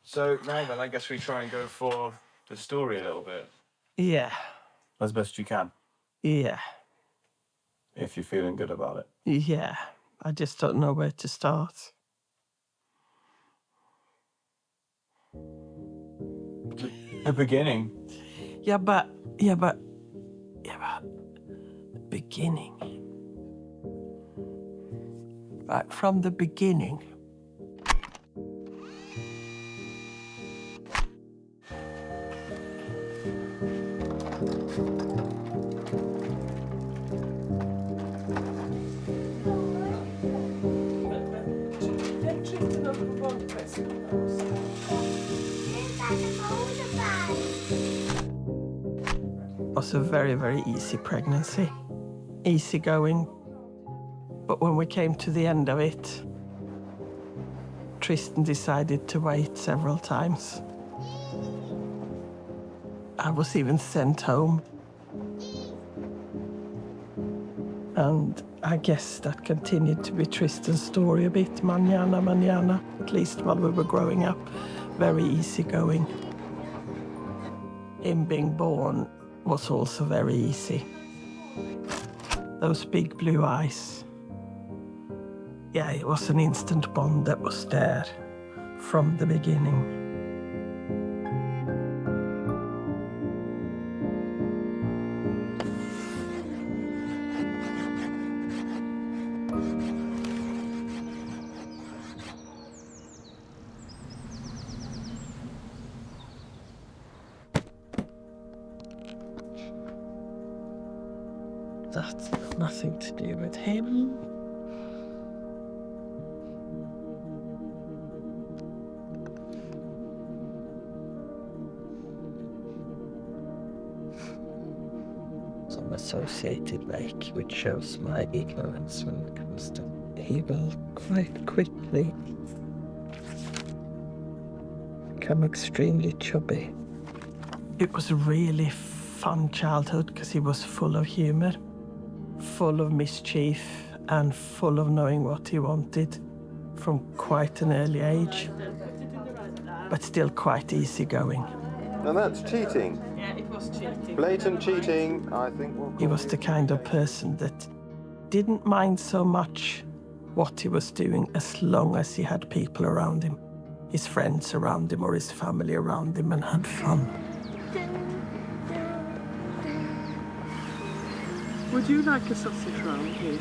So now then, I guess we try and go for the story a little bit. Yeah. As best you can. Yeah. If you're feeling good about it. Yeah. I just don't know where to start. The beginning. Yeah, but... Beginning. Right, from the beginning. It was a very, very easy pregnancy. Easy going. But when we came to the end of it, Tristan decided to wait several times. I was even sent home. And I guess that continued to be Tristan's story a bit, mañana, mañana, at least while we were growing up. Very easygoing. Him being born was also very easy. Those big blue eyes. Yeah, it was an instant bond that was there from the beginning. That's nothing to do with him. Some associated lake, which shows my ignorance when it comes to evil quite quickly. Become extremely chubby. It was a really fun childhood because he was full of humor, full of mischief, and full of knowing what he wanted from quite an early age, but still quite easygoing. And that's cheating. Yeah, it was cheating. Blatant cheating, I think. He was the kind of person that didn't mind so much what he was doing as long as he had people around him, his friends around him or his family around him, and had fun. Would you like a sausage roll, please?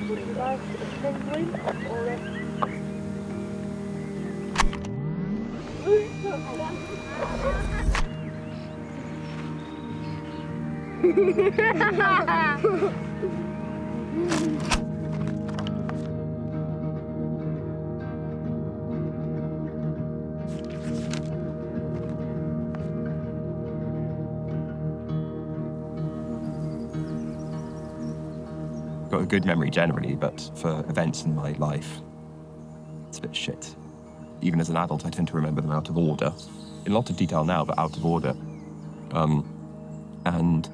Would you like a penguin or a... Got a good memory generally, but for events in my life, it's a bit shit. Even as an adult, I tend to remember them out of order. In a lot of detail now, but out of order. And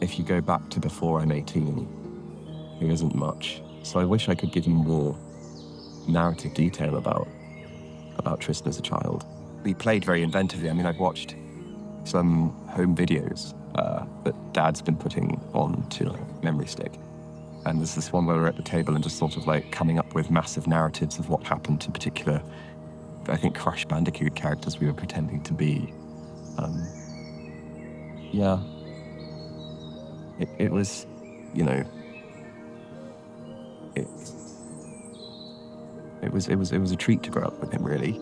if you go back to before I'm 18, there isn't much. So I wish I could give you more narrative detail about Tristan as a child. We played very inventively. I mean, I've watched some home videos that Dad's been putting onto a memory stick. And there's this one where we're at the table and just sort of like coming up with massive narratives of what happened to particular, I think, Crash Bandicoot characters we were pretending to be. Yeah. It was, you know, it was a treat to grow up with him, really.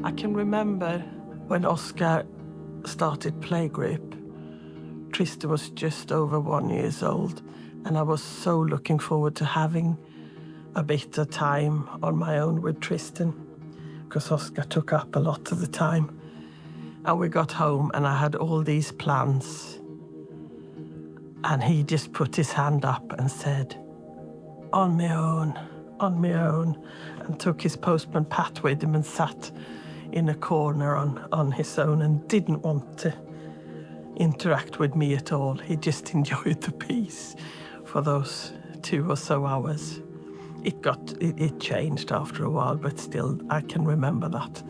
I can remember when Oscar started playgroup, Tristan was just over 1 year old, and I was so looking forward to having a bit of time on my own with Tristan, because Oscar took up a lot of the time. And we got home and I had all these plans, and he just put his hand up and said, "On my own, on my own and took his postman Pat with him and sat in a corner on his own and didn't want to interact with me at all. He just enjoyed the peace for those 2 or so hours. It changed after a while, but still I can remember that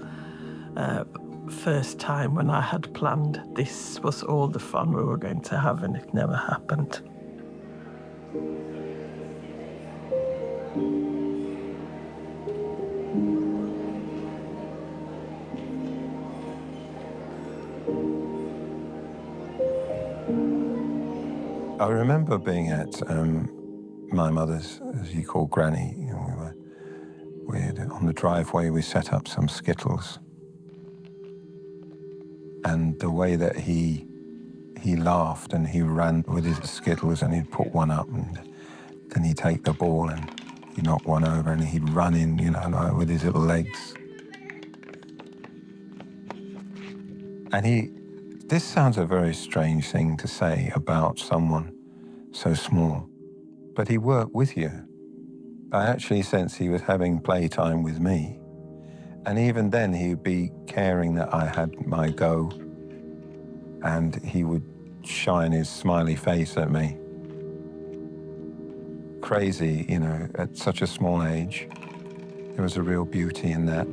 first time when I had planned this was all the fun we were going to have, and it never happened. I remember being at my mother's, as you call Granny. You know, we had, on the driveway, we set up some Skittles. And the way that he laughed and he ran with his Skittles and he'd put one up and then he'd take the ball and he'd knock one over and he'd run in, you know, like with his little legs. And this sounds a very strange thing to say about someone so small, but he worked with you. I actually sense he was having playtime with me. And even then he'd be caring that I had my go, and he would shine his smiley face at me. Crazy, you know, at such a small age. There was a real beauty in that.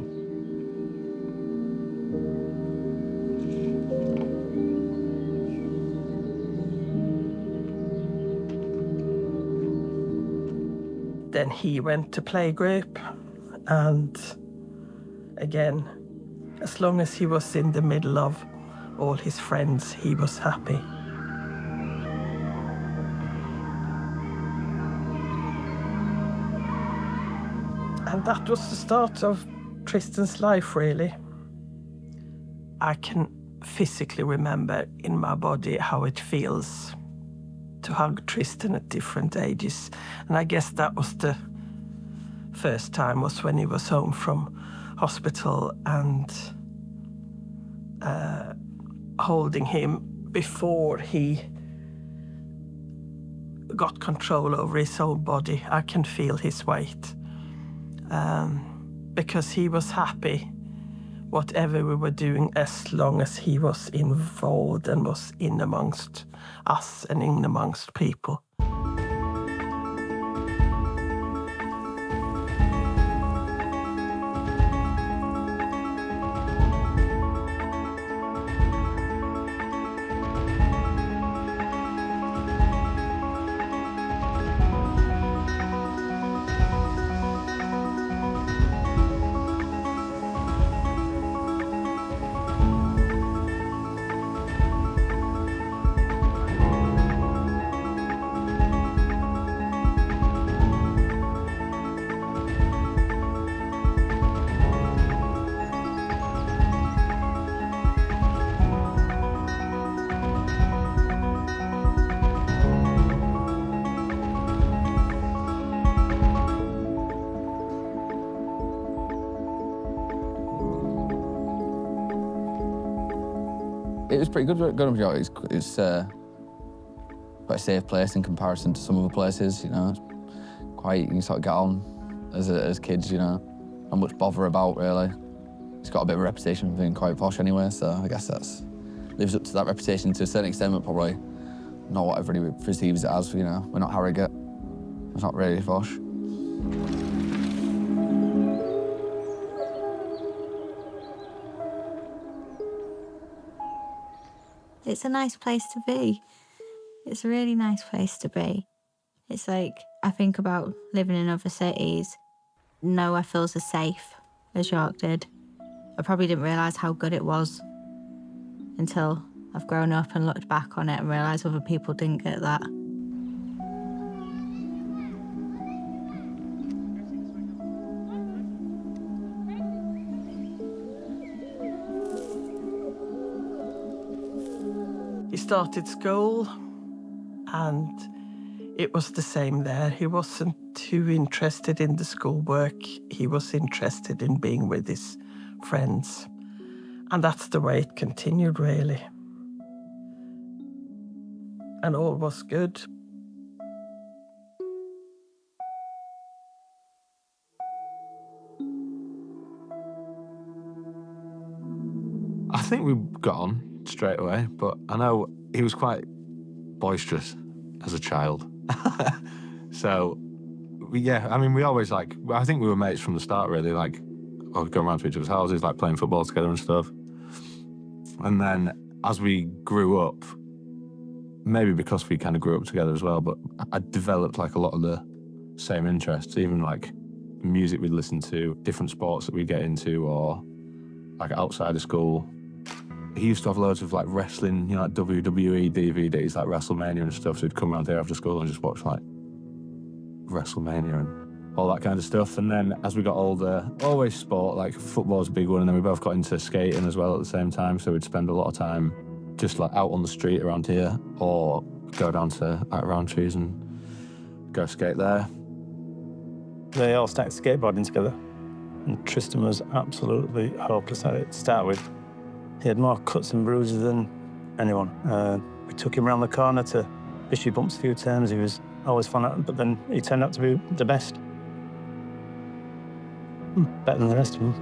Then he went to playgroup, and again, as long as he was in the middle of all his friends, he was happy. And that was the start of Tristan's life, really. I can physically remember in my body how it feels to hug Tristan at different ages. And I guess that was the first time was when he was home from hospital and holding him before he got control over his own body. I can feel his weight because he was happy whatever we were doing as long as he was involved and was in amongst us and in amongst people. It was pretty good going up here. It's quite a safe place in comparison to some other places, you know. It's quite, you can sort of get on as kids, you know. Not much bother about, really. It's got a bit of a reputation for being quite posh anyway, so I guess that's lives up to that reputation to a certain extent, but probably not what everybody perceives it as, you know. We're not Harrogate. It's not really posh. It's a nice place to be. It's a really nice place to be. It's like, I think about living in other cities. Nowhere feels as safe as York did. I probably didn't realise how good it was until I've grown up and looked back on it and realised other people didn't get that. He started school, and it was the same there. He wasn't too interested in the schoolwork. He was interested in being with his friends. And that's the way it continued, really. And all was good. think we got on straight away, but I know he was quite boisterous as a child. So, yeah, I mean, we always like, I think we were mates from the start, really, like, going around to each other's houses, like playing football together and stuff. And then as we grew up, maybe because we kind of grew up together as well, but I developed like a lot of the same interests, even like music we'd listen to, different sports that we'd get into, or like outside of school. He used to have loads of like wrestling, you know, like WWE DVDs, like WrestleMania and stuff, so he'd come around here after school and just watch like WrestleMania and all that kind of stuff. And then as we got older, always sport, like football's a big one, and then we both got into skating as well at the same time, so we'd spend a lot of time just like out on the street around here, or go down to Roundtrees and go skate there. They all started skateboarding together, and Tristan was absolutely hopeless at it to start with. He had more cuts and bruises than anyone. We took him around the corner to issue bumps a few times. He was always fun at it, but then he turned out to be the best. Better than the rest of them.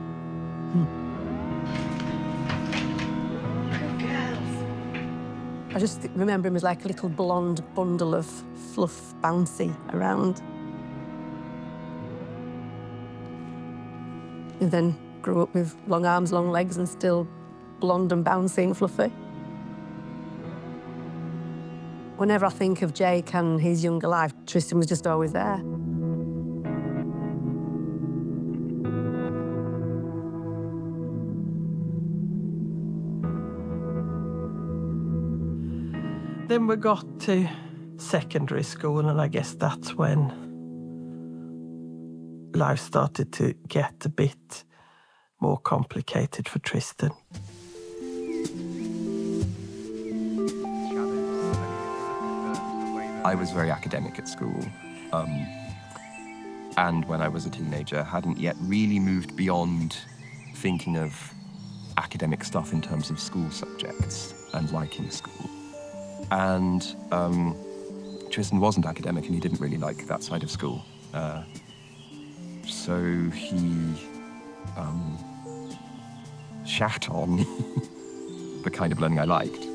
I just remember him as like a little blonde bundle of fluff, bouncy around. And then grew up with long arms, long legs, and still blonde and bouncy and fluffy. Whenever I think of Jake and his younger life, Tristan was just always there. Then we got to secondary school, and I guess that's when life started to get a bit more complicated for Tristan. I was very academic at school, and when I was a teenager, hadn't yet really moved beyond thinking of academic stuff in terms of school subjects and liking school. And Tristan wasn't academic, and he didn't really like that side of school. So he shat on the kind of learning I liked.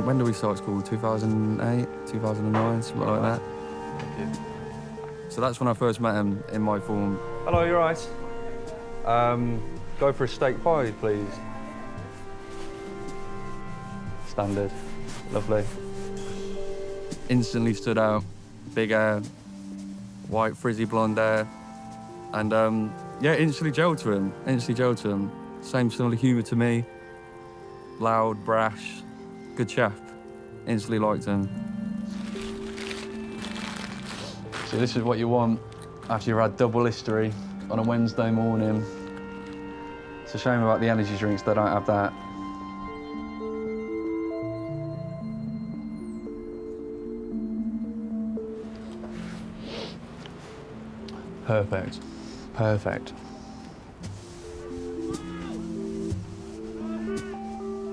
When did we start school? 2008, 2009, something like that. So that's when I first met him in my form. Hello, you're right. Go for a steak pie, please. Standard. Lovely. Instantly stood out. Big hair, white frizzy blonde hair. And yeah, instantly gelled to him. Same sort of humour to me. Loud, brash, good chap. Instantly liked him. So this is what you want after you've had double history on a Wednesday morning. It's a shame about the energy drinks, they don't have that. Perfect. Perfect.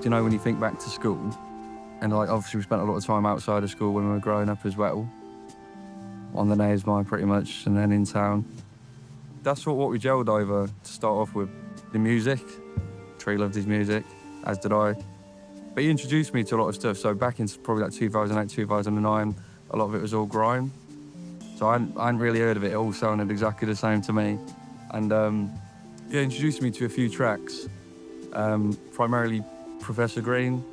Do you know, when you think back to school, and like obviously we spent a lot of time outside of school when we were growing up as well, on the Naysmire pretty much, and then in town. That's what we gelled over to start off with. The music. Tree loved his music, as did I. But he introduced me to a lot of stuff, so back in probably like 2008, 2009, a lot of it was all grime. So I hadn't really heard of it. It all sounded exactly the same to me. And yeah, introduced me to a few tracks, primarily Professor Green,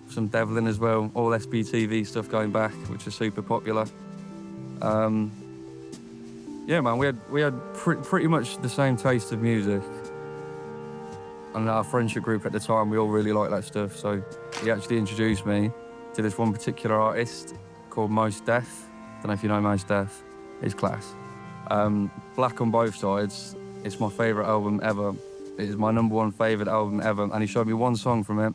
some Devlin as well, all SBTV stuff going back, which was super popular. Yeah, man, we had pretty much the same taste of music. And our friendship group at the time, we all really liked that stuff. So he actually introduced me to this one particular artist called Most Def. Don't know if you know Most Def. It's class. Black on Both Sides. It's my favourite album ever. It is my #1 favourite album ever. And he showed me one song from it.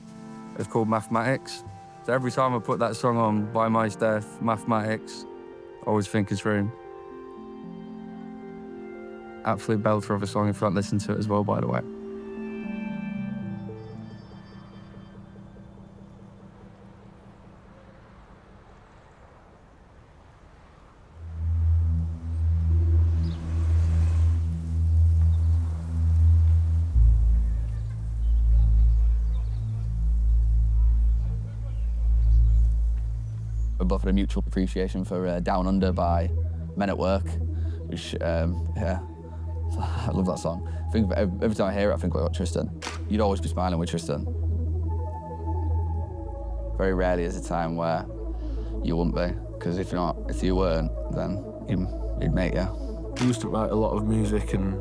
It's called Mathematics. So every time I put that song on by Most Def, Mathematics, I always think it's room. Absolute belter of a song if you haven't listened to it as well, by the way. We both had a mutual appreciation for Down Under by Men at Work, which, yeah, I love that song. I think every time I hear it, I think about Tristan. You'd always be smiling with Tristan. Very rarely is a time where you wouldn't be, because if you weren't, then he'd make you. He used to write a lot of music, and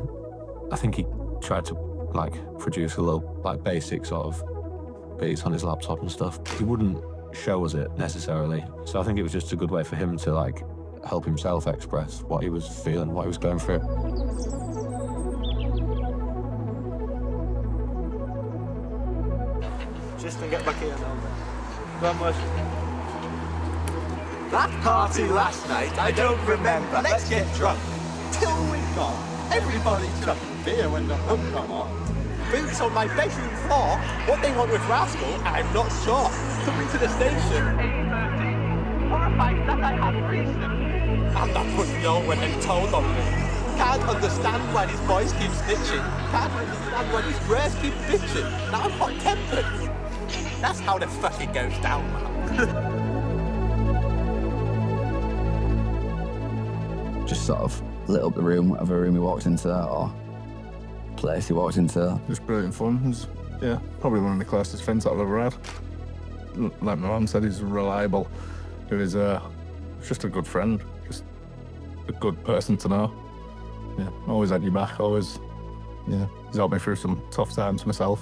I think he tried to like produce a little like basic sort of beats on his laptop and stuff. He wouldn't show us it necessarily, so I think it was just a good way for him to like help himself express what he was feeling, what he was going through. Tristan, get back here now. Go on, Mush. That party last night, I don't remember. Let's get drunk. Till we're gone. Everybody's chucking beer when the hook come on. Boots on my bedroom floor. What they want with Rascal, I'm not sure. Coming to the station. 8:30. Horrified that I had reason. And that was nowhere and told on me. Can't understand why these boys keep snitching. Can't understand why these girls keep bitching. Now I'm hot-tempered. That's how the fuck it goes down, man. Just sort of lit up the room, whatever room he walked into, or place he walked into. It was brilliant fun. It was, yeah, probably one of the closest friends I've ever had. Like my mum said, he's reliable. He was just a good friend, just a good person to know. Yeah, always had your back, always, yeah. He's helped me through some tough times myself.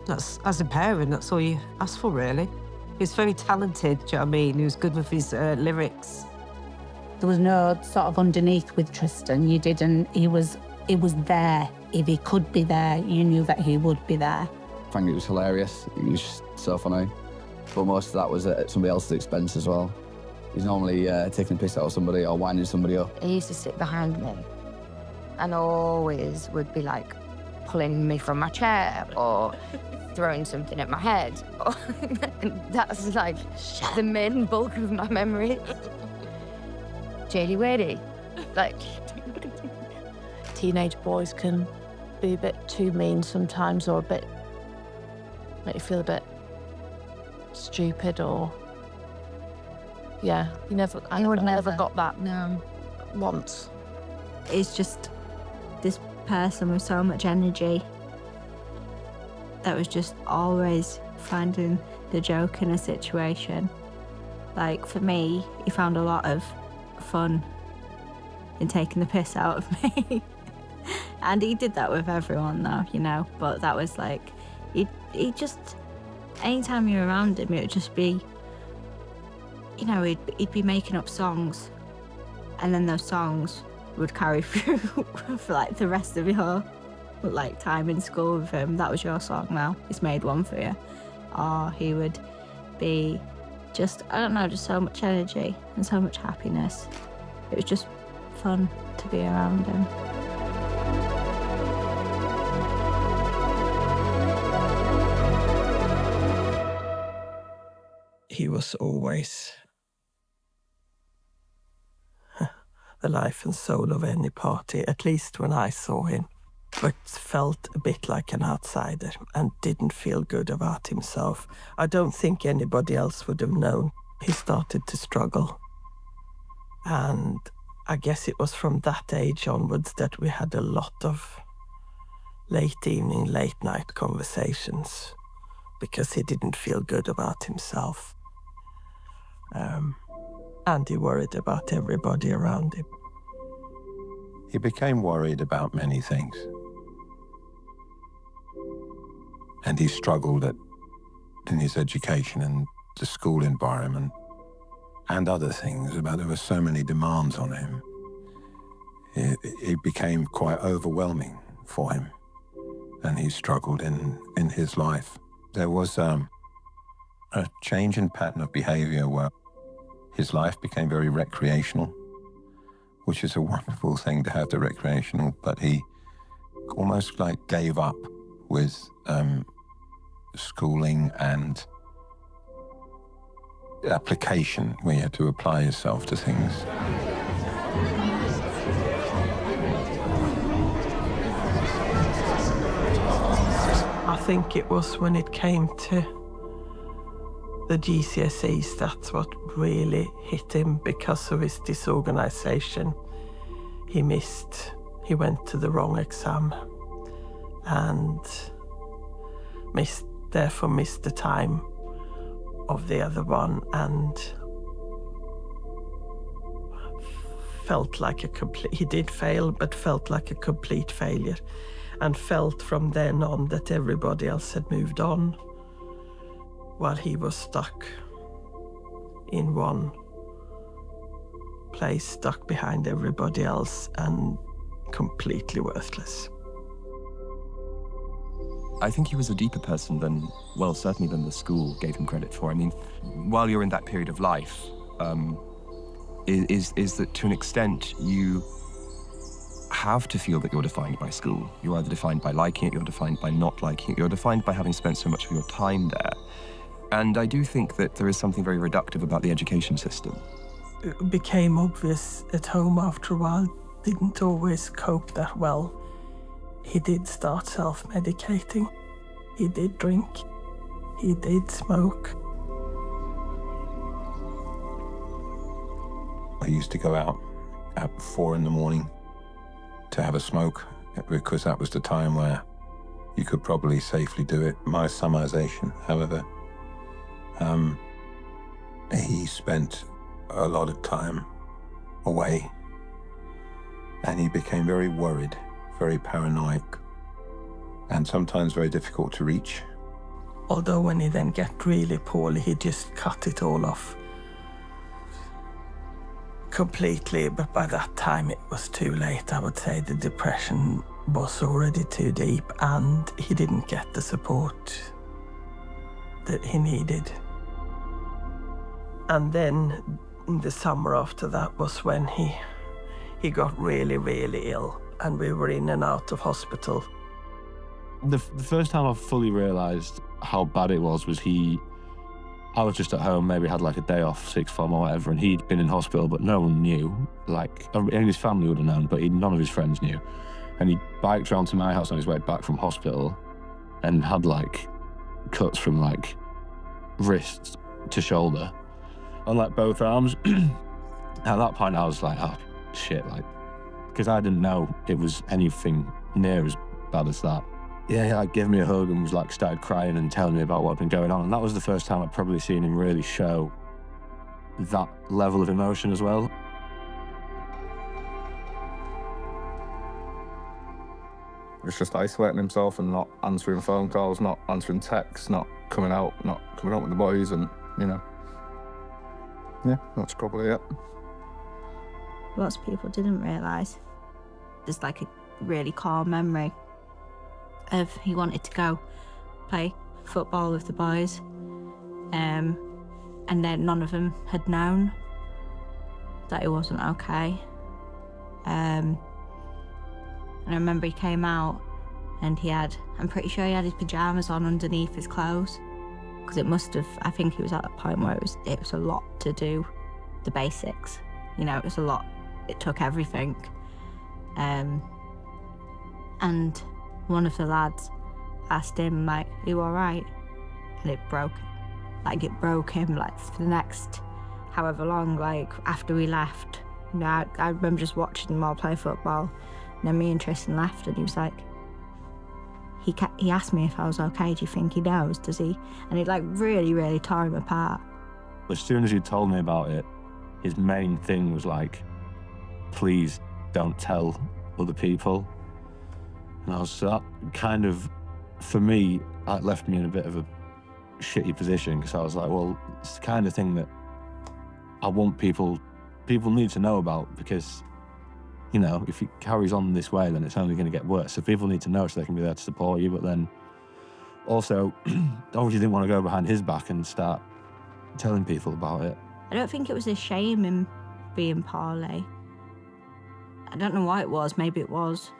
That's, as a parent, that's all you ask for, really. He was very talented, do you know what I mean? He was good with his lyrics. There was no sort of underneath with Tristan. You didn't, he was there. If he could be there, you knew that he would be there. I think it was hilarious. He was just so funny. But most of that was at somebody else's expense as well. He's normally taking a piss out of somebody or winding somebody up. He used to sit behind me and always would be like pulling me from my chair or throwing something at my head. And that's like the main bulk of my memory. JD Wadey, like. Teenage boys can be a bit too mean sometimes, or a bit, make you feel a bit stupid, or, yeah, I never got that once. It's just this person with so much energy that was just always finding the joke in a situation. Like, for me, he found a lot of fun in taking the piss out of me. And he did that with everyone, though, you know, but that was like, he just, anytime you were around him, it would just be, you know, he'd be making up songs, and then those songs would carry through for like the rest of your like time in school with him. That was your song now, he's made one for you. Or he would be just, I don't know, just so much energy and so much happiness. It was just fun to be around him. He was always the life and soul of any party, at least when I saw him, but felt a bit like an outsider and didn't feel good about himself. I don't think anybody else would have known. He started to struggle. And I guess it was from that age onwards that we had a lot of late evening, late night conversations, because he didn't feel good about himself. And he worried about everybody around him. He became worried about many things. And he struggled in his education and the school environment and other things. But there were so many demands on him. It became quite overwhelming for him. And he struggled in his life. There was a change in pattern of behavior where his life became very recreational, which is a wonderful thing to have the recreational, but he almost like gave up with schooling and application, where you had to apply yourself to things. I think it was when it came to the GCSEs, that's what really hit him because of his disorganisation. He went to the wrong exam and therefore missed the time of the other one and felt like he did fail, but felt like a complete failure and felt from then on that everybody else had moved on while he was stuck in one place, stuck behind everybody else and completely worthless. I think he was a deeper person than, well, certainly than the school gave him credit for. I mean, while you're in that period of life, is that to an extent you have to feel that you're defined by school. You're either defined by liking it, you're defined by not liking it, you're defined by having spent so much of your time there. And I do think that there is something very reductive about the education system. It became obvious at home after a while, didn't always cope that well. He did start self-medicating. He did drink. He did smoke. I used to go out at 4 in the morning to have a smoke because that was the time where you could probably safely do it. My summarization, however, he spent a lot of time away and he became very worried, very paranoid, and sometimes very difficult to reach. Although when he then got really poorly, he just cut it all off completely, but by that time it was too late. I would say the depression was already too deep and he didn't get the support that he needed. And then the summer after that was when he got really, really ill and we were in and out of hospital. The first time I fully realised how bad it was I was just at home, maybe had like a day off, sixth form or whatever, and he'd been in hospital, but no one knew. Like, and his family would have known, but none of his friends knew. And he biked round to my house on his way back from hospital and had like cuts from like wrist to shoulder on like both arms. At that point I was like, oh shit, like, because I didn't know it was anything near as bad as that. Yeah, he like gave me a hug and was like started crying and telling me about what had been going on. And that was the first time I'd probably seen him really show that level of emotion as well. He was just isolating himself and not answering phone calls, not answering texts, not coming out with the boys, and, you know. Yeah, that's probably it. Lots of people didn't realise. There's like a really core memory of he wanted to go play football with the boys, and then none of them had known that it wasn't okay. And I remember he came out and I'm pretty sure he had his pyjamas on underneath his clothes, because it must have, I think he was at a point where it was a lot to do the basics. You know, it was a lot, it took everything. And one of the lads asked him, like, are you all right? And it broke him, like, for the next however long, like, after we left. You know, I remember just watching them all play football, and then me and Tristan left, and he was like, he asked me if I was okay. Do you think he knows? Does he? And it, like, really, really tore him apart. As soon as he told me about it, his main thing was like, please don't tell other people. And I was, that kind of, for me, that left me in a bit of a shitty position, because I was like, well, it's the kind of thing that I want people need to know about, because, you know, if it carries on this way, then it's only going to get worse. So people need to know so they can be there to support you. But then also, obviously didn't want to go behind his back and start telling people about it. I don't think it was a shame in being poorly. I don't know why it was, maybe it was.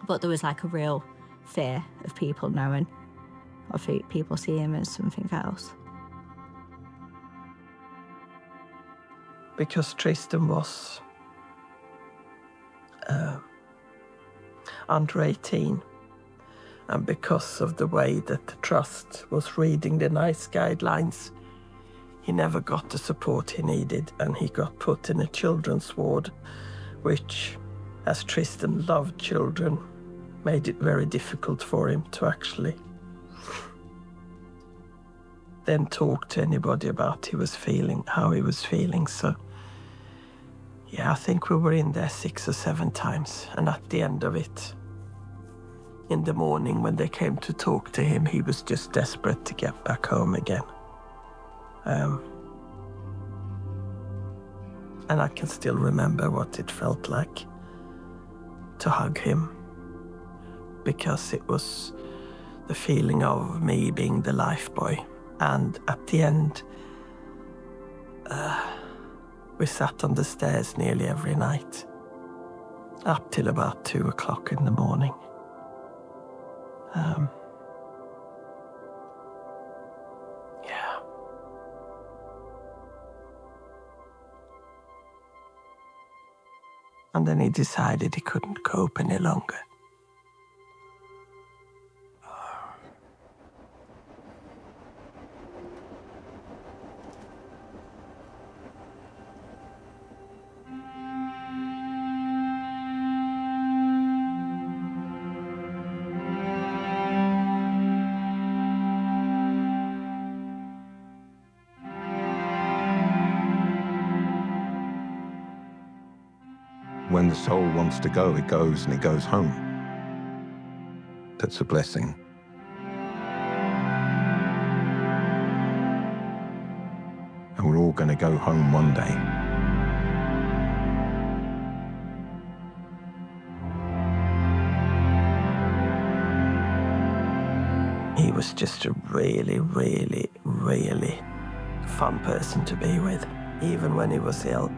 But there was like a real fear of people knowing, or people seeing him as something else. Because Tristan was under 18 And because of the way that the trust was reading the NICE guidelines, he never got the support he needed, and he got put in a children's ward, which, as Tristan loved children, made it very difficult for him to actually then talk to anybody about how he was feeling. So yeah, I think we were in there 6 or 7 times, and at the end of it, in the morning when they came to talk to him, he was just desperate to get back home again. And I can still remember what it felt like to hug him, because it was the feeling of me being the life boy. And at the end, we sat on the stairs nearly every night, up till about 2 o'clock in the morning. Yeah. And then he decided he couldn't cope any longer. When the soul wants to go, it goes, and it goes home. That's a blessing. And we're all going to go home one day. He was just a really, really, really fun person to be with, even when he was ill.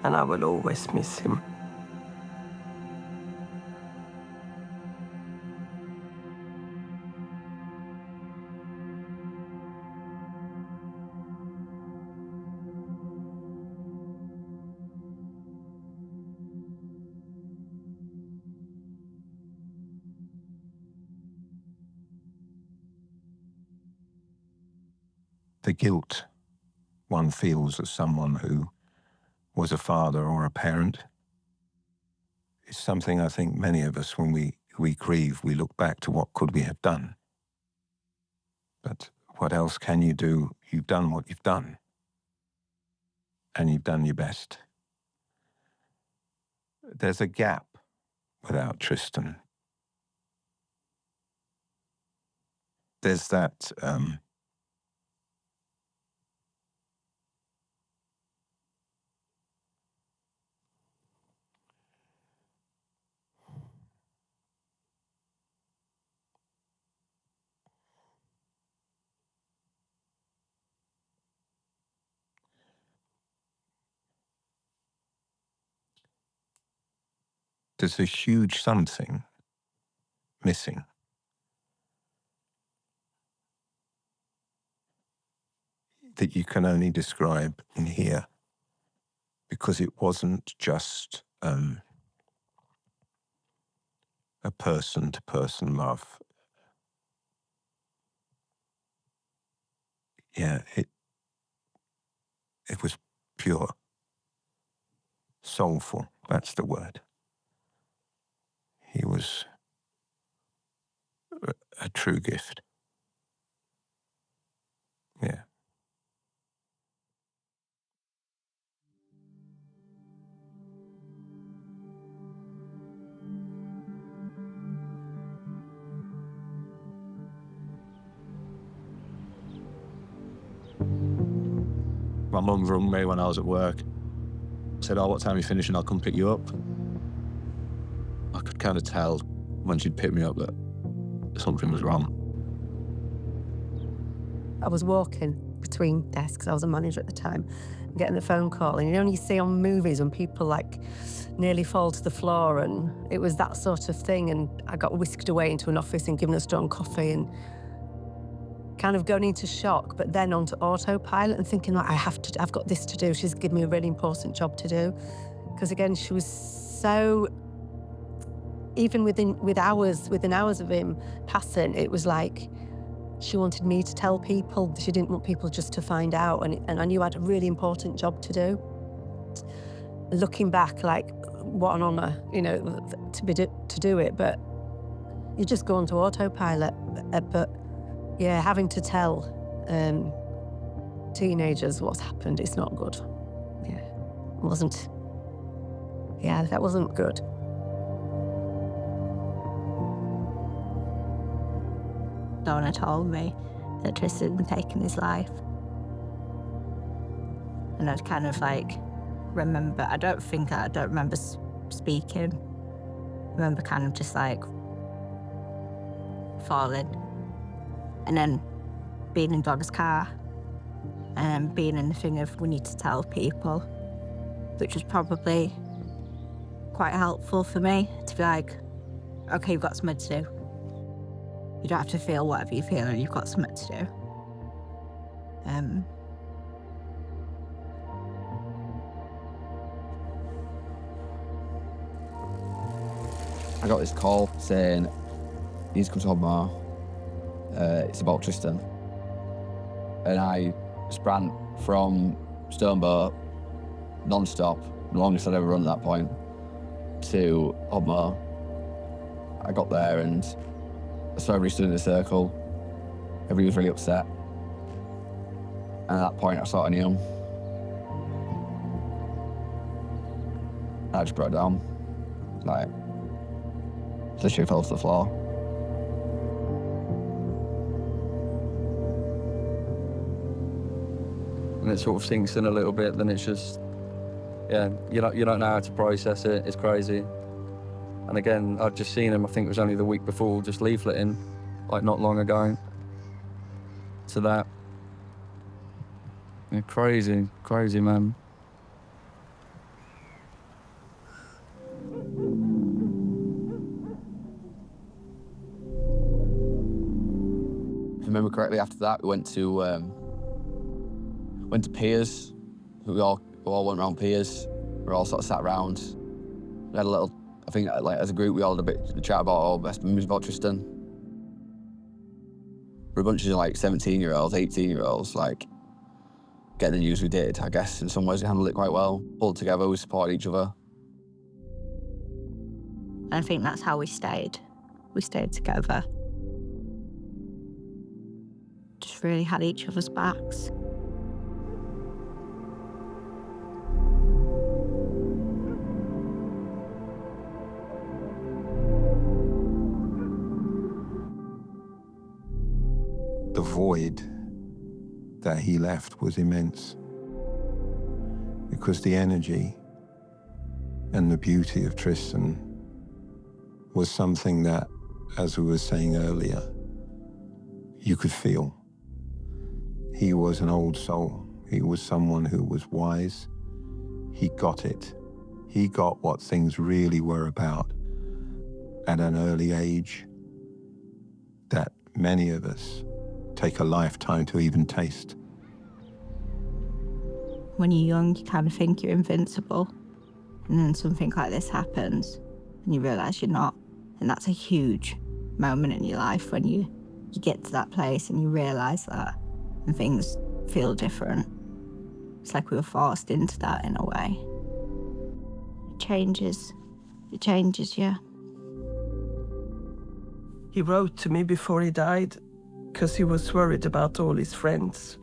And I will always miss him. The guilt one feels as someone who was a father or a parent is something I think many of us, when we grieve, we look back to what could we have done. But what else can you do? You've done what you've done. And you've done your best. There's a gap without Tristan. There's that there's a huge something missing. That you can only describe in here, because it wasn't just a person-to-person love. Yeah, it was pure, soulful, that's the word. He was a true gift. Yeah. My mum rung me when I was at work. Said, "Oh, what time are you finishing? I'll come pick you up." I could kind of tell when she'd pick me up that something was wrong. I was walking between desks, I was a manager at the time, getting the phone call, and you know, you see on movies when people like nearly fall to the floor, and it was that sort of thing. And I got whisked away into an office and given a strong coffee and kind of going into shock, but then onto autopilot and thinking like, I've got this to do. She's given me a really important job to do. Because again, she was so, even within hours of him passing, it was like she wanted me to tell people. She didn't want people just to find out, and I knew I had a really important job to do. Looking back, like, what an honour, you know, to do it, but you just go onto autopilot. But yeah, having to tell teenagers what's happened, it's not good. Yeah, it wasn't. Yeah, that wasn't good. No one had told me that Tristan had taken his life. And I'd kind of like remember, I don't remember speaking. I remember kind of just like falling. And then being in Donna's car and being in the thing of we need to tell people, which was probably quite helpful for me to be like, okay, you've got something to do. You don't have to feel whatever you feel, and you've got something to do. I got this call saying, he's come to Hobmar, it's about Tristan. And I sprang from Stoneboat, non-stop, the longest I'd ever run at that point, to Hobmar. I got there and I saw everybody stood in a circle. Everybody was really upset. And at that point, I sort of knew him. I just broke down. Like, literally fell to the floor. And it sort of sinks in a little bit, then it's just, yeah, you don't know how to process it. It's crazy. And again, I'd just seen him, I think it was only the week before, just leafleting, like not long ago. To that. Yeah, crazy, crazy, man. If I remember correctly, after that, we went to Piers. We all went around Piers. We all sort of sat around. We had a little, I think, like as a group, we all had a bit of chat about our best memories about Tristan. We're a bunch of like 17-year-olds, 18-year-olds, like getting the news we did. I guess in some ways we handled it quite well. Pulled together, we supported each other. And I think that's how we stayed. We stayed together. Just really had each other's backs. The void that he left was immense, because the energy and the beauty of Tristan was something that, as we were saying earlier, you could feel. He was an old soul. He was someone who was wise. He got it. He got what things really were about at an early age that many of us take a lifetime to even taste. When you're young, you kind of think you're invincible. And then something like this happens and you realise you're not. And that's a huge moment in your life when you get to that place and you realise that and things feel different. It's like we were forced into that in a way. It changes. It changes, yeah. He wrote to me before he died because he was worried about all his friends.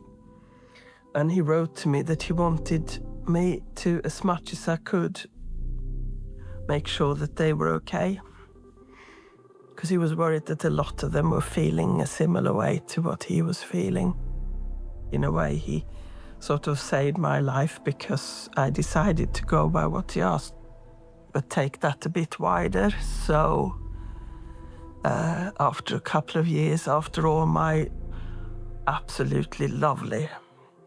And he wrote to me that he wanted me to, as much as I could, make sure that they were okay. Because he was worried that a lot of them were feeling a similar way to what he was feeling. In a way, he sort of saved my life because I decided to go by what he asked, but take that a bit wider. So after a couple of years, after all my absolutely lovely,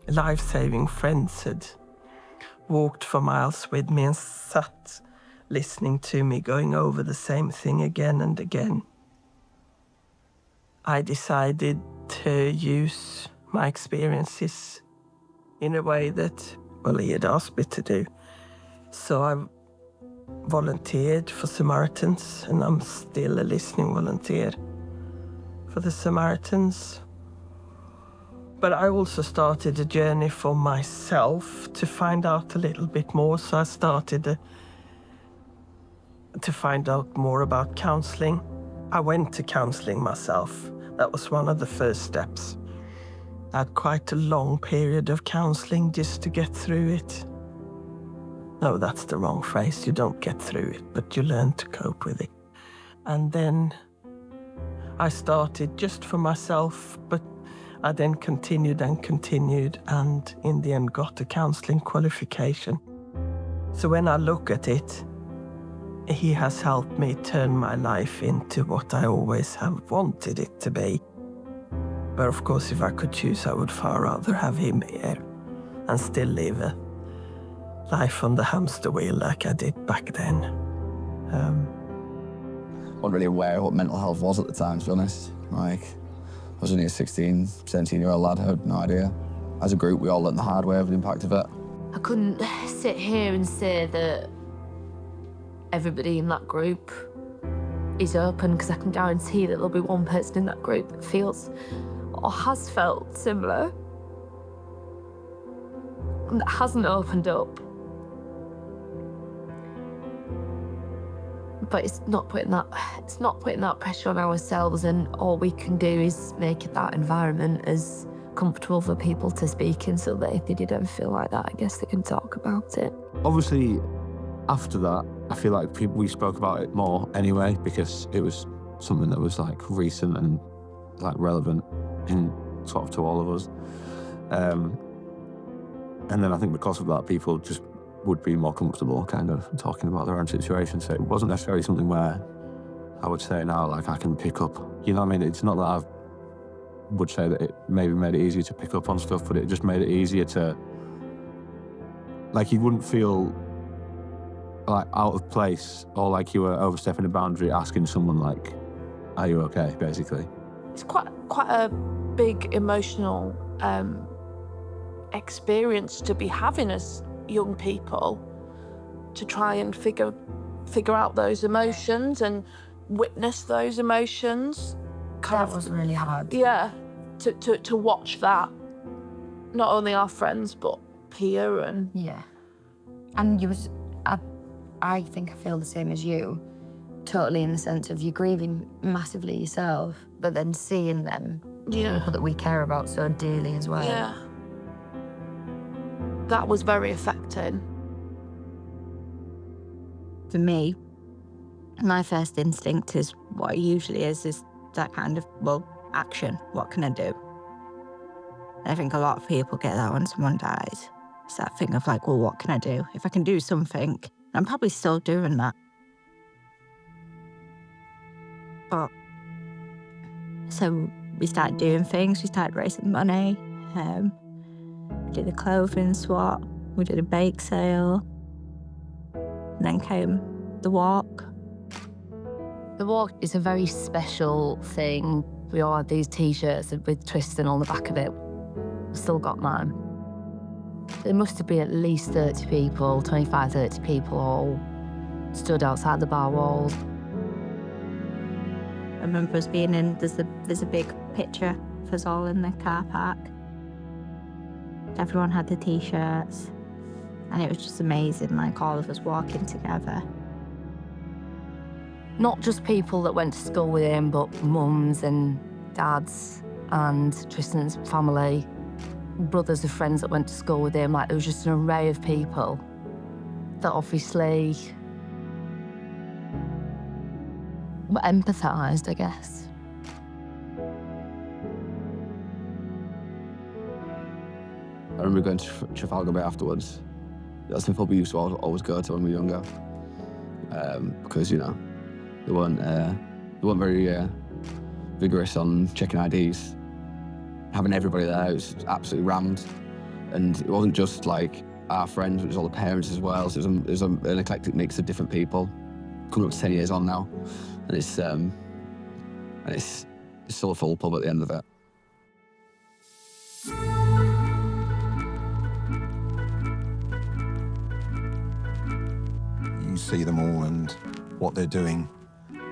life-saving friends had walked for miles with me and sat listening to me going over the same thing again and again. I decided to use my experiences in a way that, well, he had asked me to do. So I volunteered for Samaritans, and I'm still a listening volunteer for the Samaritans. But I also started a journey for myself to find out a little bit more. So I started to find out more about counselling. I went to counselling myself. That was one of the first steps. I had quite a long period of counselling just to get through it. No, that's the wrong phrase. You don't get through it, but you learn to cope with it. And then I started just for myself, but I then continued and in the end got a counselling qualification. So when I look at it, he has helped me turn my life into what I always have wanted it to be. But of course, if I could choose, I would far rather have him here and still live a life on the hamster wheel like I did back then. Wasn't really aware of what mental health was at the time, to be honest. Like, I was only a 16, 17-year-old lad, I had no idea. As a group, we all learned the hard way of the impact of it. I couldn't sit here and say that everybody in that group is open, because I can guarantee that there'll be one person in that group that feels or has felt similar and that hasn't opened up. But it's not putting that pressure on ourselves, and all we can do is make that environment as comfortable for people to speak in, so that if they didn't feel like that, I guess they can talk about it. Obviously, after that, I feel like we spoke about it more anyway, because it was something that was like recent and like relevant in sort of to all of us. And then I think because of that, people just would be more comfortable kind of talking about their own situation. So it wasn't necessarily something where I would say now, like, I can pick up, you know what I mean? It's not that I would say that it maybe made it easier to pick up on stuff, but it just made it easier to, like, you wouldn't feel like out of place or like you were overstepping a boundary asking someone like, are you okay, basically. It's quite a big emotional experience to be having as young people, to try and figure out those emotions and witness those emotions. That was really hard. Yeah, to watch that, not only our friends but Pia and... Yeah. And I think I feel the same as you, totally, in the sense of you're grieving massively yourself, but then seeing them, people that we care about so dearly as well. Yeah. That was very affecting. For me, my first instinct is what it usually is that kind of, well, action. What can I do? And I think a lot of people get that when someone dies. It's that thing of like, well, what can I do? If I can do something, I'm probably still doing that. But, so we started doing things. We started raising money. We did a clothing swap. We did a bake sale. And then came the walk. The walk is a very special thing. We all had these T-shirts with Tristan on the back of it. Still got mine. There must have been at least 30 people, 25, 30 people all stood outside the bar walls. I remember us being in, there's a big picture of us all in the car park. Everyone had the T-shirts, and it was just amazing, like all of us walking together. Not just people that went to school with him, but mums and dads and Tristan's family, brothers of friends that went to school with him. Like, there was just an array of people that obviously empathised, I guess. I remember going to Trafalgar Bay afterwards. That's the pub we used to always go to when we were younger, because, you know, they weren't very vigorous on checking IDs. having everybody there, it was absolutely rammed. And it wasn't just like our friends, it was all the parents as well. So it was an eclectic mix of different people. Coming up to 10 years on now. And it's still a full pub at the end of it. You see them all and what they're doing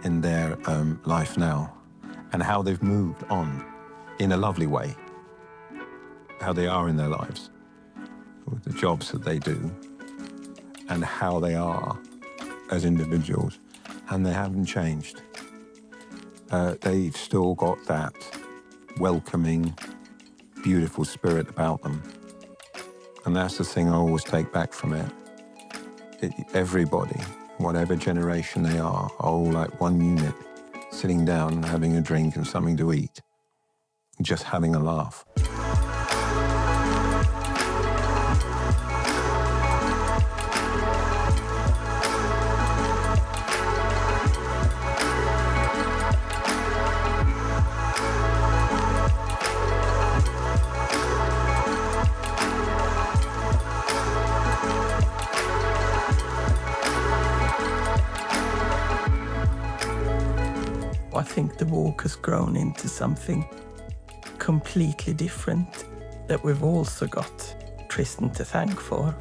in their life now and how they've moved on in a lovely way, how they are in their lives, with the jobs that they do and how they are as individuals, and they haven't changed. They've still got that welcoming, beautiful spirit about them. And that's the thing I always take back from it. Everybody, whatever generation they are all like one unit, sitting down, having a drink and something to eat, just having a laugh. I think the walk has grown into something completely different that we've also got Tristan to thank for,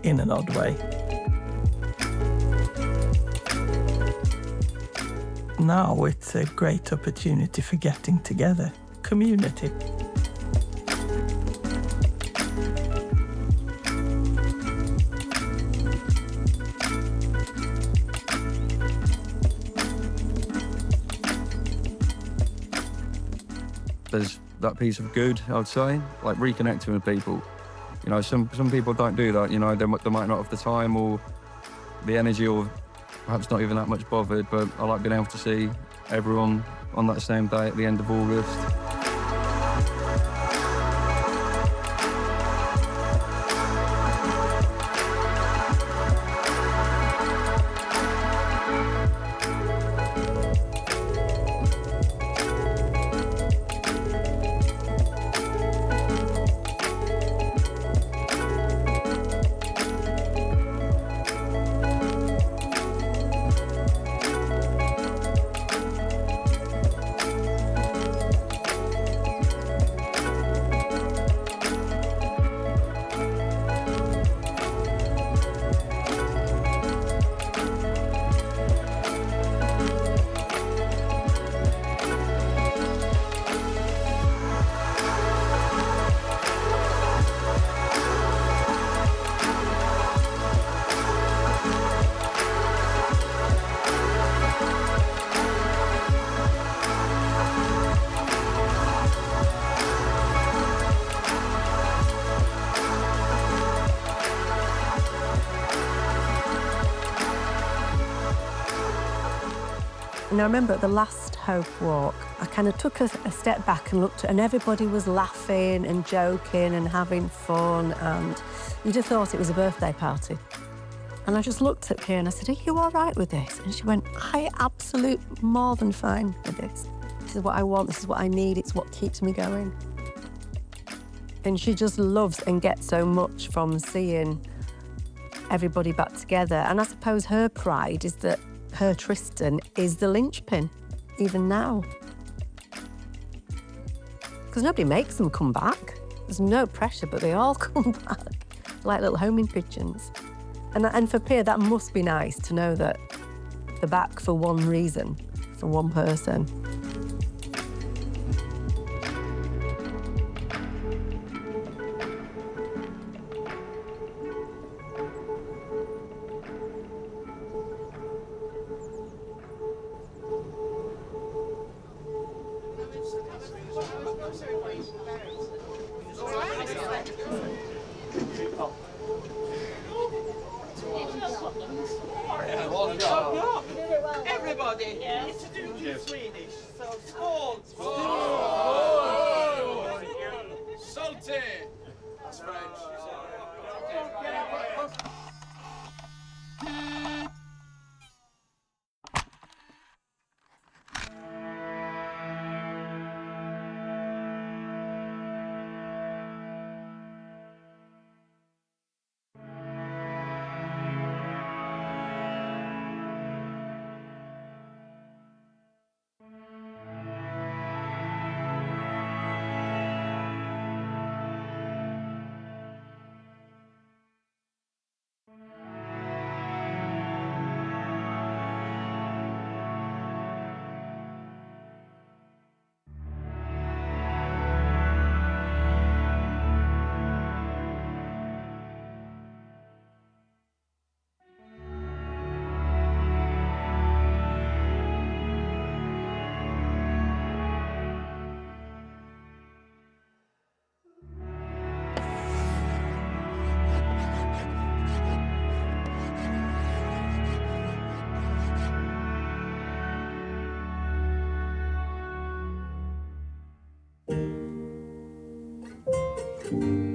in an odd way. Now it's a great opportunity for getting together, community. There's that piece of good, I would say, like reconnecting with people. You know, some people don't do that, you know, they might not have the time or the energy or perhaps not even that much bothered, but I like being able to see everyone on that same day at the end of August. And I remember at the last Hope Walk, I kind of took a step back and looked at, and everybody was laughing and joking and having fun, and you just thought it was a birthday party. And I just looked at her and I said, "Are you all right with this?" And she went, "I absolutely more than fine with this. This is what I want, this is what I need, it's what keeps me going." And she just loves and gets so much from seeing everybody back together. And I suppose her pride is that her Tristan is the linchpin, even now. Because nobody makes them come back. There's no pressure, but they all come back, like little homing pigeons. And for Pierre, that must be nice to know that they're back for one reason, for one person. Everybody, introduce Swedish. So, skål! Salty! That's French. life.